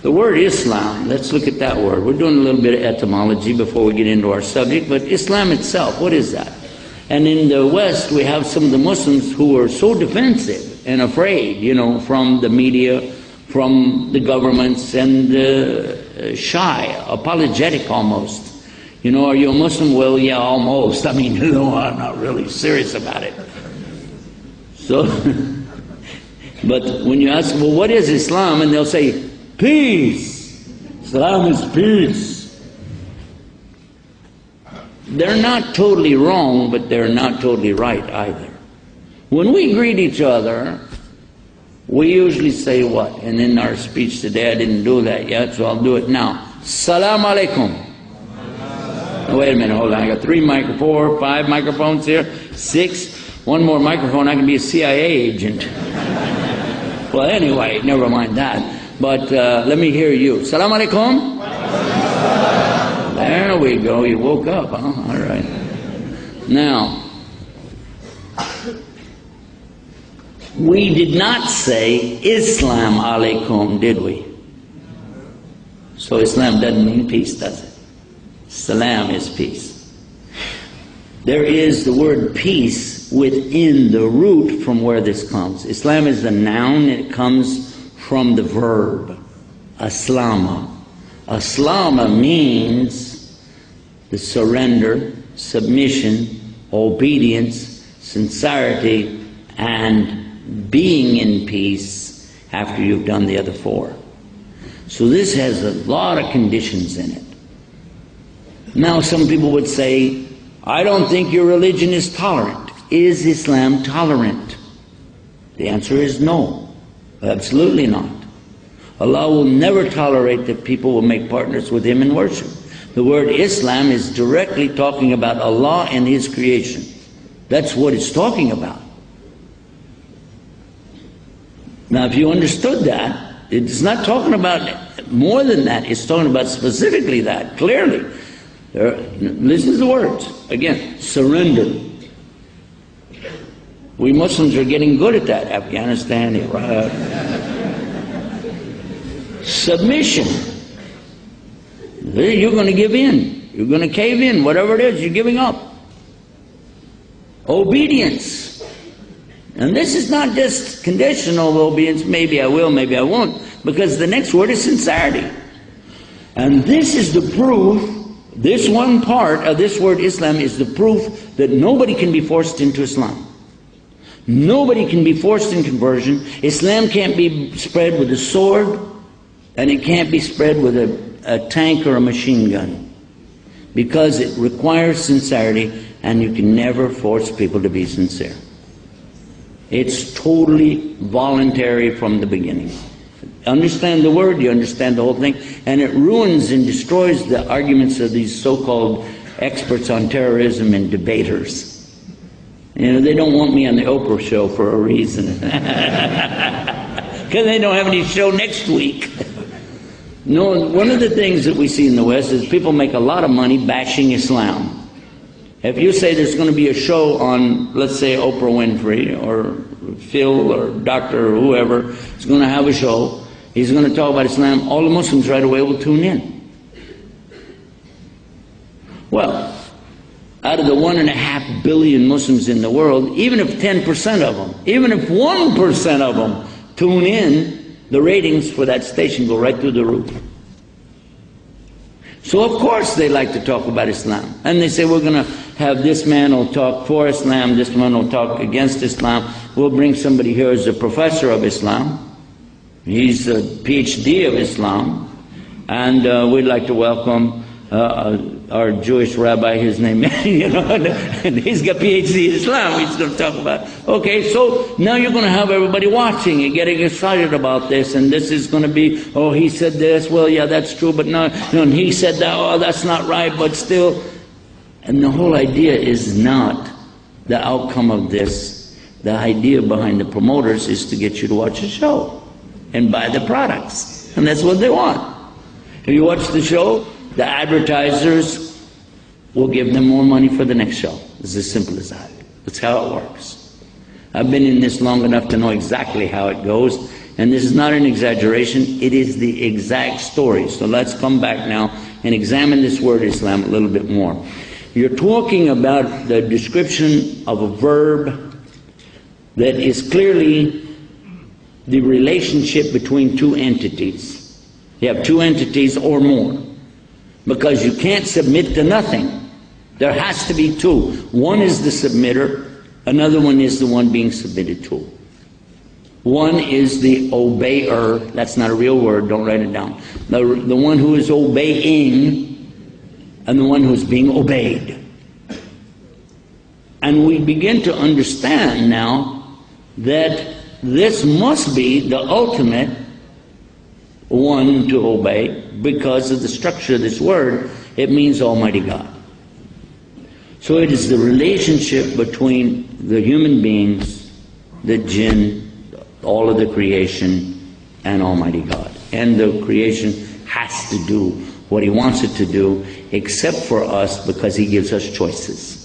The word Islam, let's look at that word. We're doing a little bit of etymology before we get into our subject, but Islam itself, what is that? And in the West, we have some of the Muslims who are so defensive and afraid, you know, from the media, from the governments, and shy, apologetic almost. You know, are you a Muslim? Well, yeah, almost. I mean, no, I'm not really serious about it. So, but when you ask, well, what is Islam? And they'll say, peace. Islam is peace. They're not totally wrong, but they're not totally right either. When we greet each other, we usually say what? And in our speech today, I didn't do that yet, so I'll do it now. Salam alaikum. Wait a minute, hold on. I got 4, 5 microphones here, 6. One more microphone, I can be a CIA agent. Well, anyway, never mind that. But let me hear you. Salam alaikum. There we go. You woke up, huh? All right. Now, we did not say Islam alaikum, did we? So Islam doesn't mean peace, does it? Salam is peace. There is the word peace within the root from where this comes. Islam is a noun, and it comes from the verb aslama. Aslama means the surrender, submission, obedience, sincerity, and being in peace after you've done the other 4. So this has a lot of conditions in it. Now some people would say, I don't think your religion is tolerant. Is Islam tolerant? The answer is no. Absolutely not. Allah will never tolerate that people will make partners with Him in worship. The word Islam is directly talking about Allah and His creation. That's what it's talking about. Now if you understood that, it's not talking about more than that. It's talking about specifically that, clearly. Listen to the words. Again, surrender. We Muslims are getting good at that. Afghanistan, Iraq. Submission. You're going to give in. You're going to cave in. Whatever it is, you're giving up. Obedience. And this is not just conditional obedience. Maybe I will, maybe I won't. Because the next word is sincerity. And this is the proof. This one part of this word Islam is the proof that nobody can be forced into Islam. Nobody can be forced in conversion. Islam can't be spread with a sword, and it can't be spread with a tank or a machine gun, because it requires sincerity, and you can never force people to be sincere. It's totally voluntary from the beginning. Understand the word, you understand the whole thing, and it ruins and destroys the arguments of these so-called experts on terrorism and debaters. You know, they don't want me on the Oprah show for a reason. Because they don't have any show next week. No, one of the things that we see in the West is people make a lot of money bashing Islam. If you say there's going to be a show on, let's say, Oprah Winfrey or Phil or Doctor or whoever is going to have a show, he's going to talk about Islam, all the Muslims right away will tune in. Well, out of the 1.5 billion Muslims in the world, even if 10% of them, even if 1% of them tune in, the ratings for that station go right through the roof. So of course they like to talk about Islam. And they say, we're going to have this man will talk for Islam, this man will talk against Islam. We'll bring somebody here who's a professor of Islam. He's a PhD of Islam. And we'd like to welcome our Jewish rabbi, his name, you know, and he's got PhD in Islam. He's going to talk about. Okay, so now you're going to have everybody watching and getting excited about this, and this is going to be, oh, he said this, well, yeah, that's true, but no, and he said that, oh, that's not right, but still. And the whole idea is not the outcome of this. The idea behind the promoters is to get you to watch the show and buy the products, and that's what they want. If you watch the show, the advertisers will give them more money for the next show. It's as simple as that. That's how it works. I've been in this long enough to know exactly how it goes. And this is not an exaggeration, it is the exact story. So let's come back now and examine this word Islam a little bit more. You're talking about the description of a verb that is clearly the relationship between two entities. You have two entities or more, because you can't submit to nothing. There has to be two. One is the submitter, another one is the one being submitted to. One is the obeyer. That's not a real word, don't write it down. The one who is obeying and the one who's being obeyed. And we begin to understand now that this must be the ultimate one to obey, because of the structure of this word. It means Almighty God. So it is the relationship between the human beings, the jinn, all of the creation, and Almighty God. And the creation has to do what He wants it to do, except for us, because He gives us choices.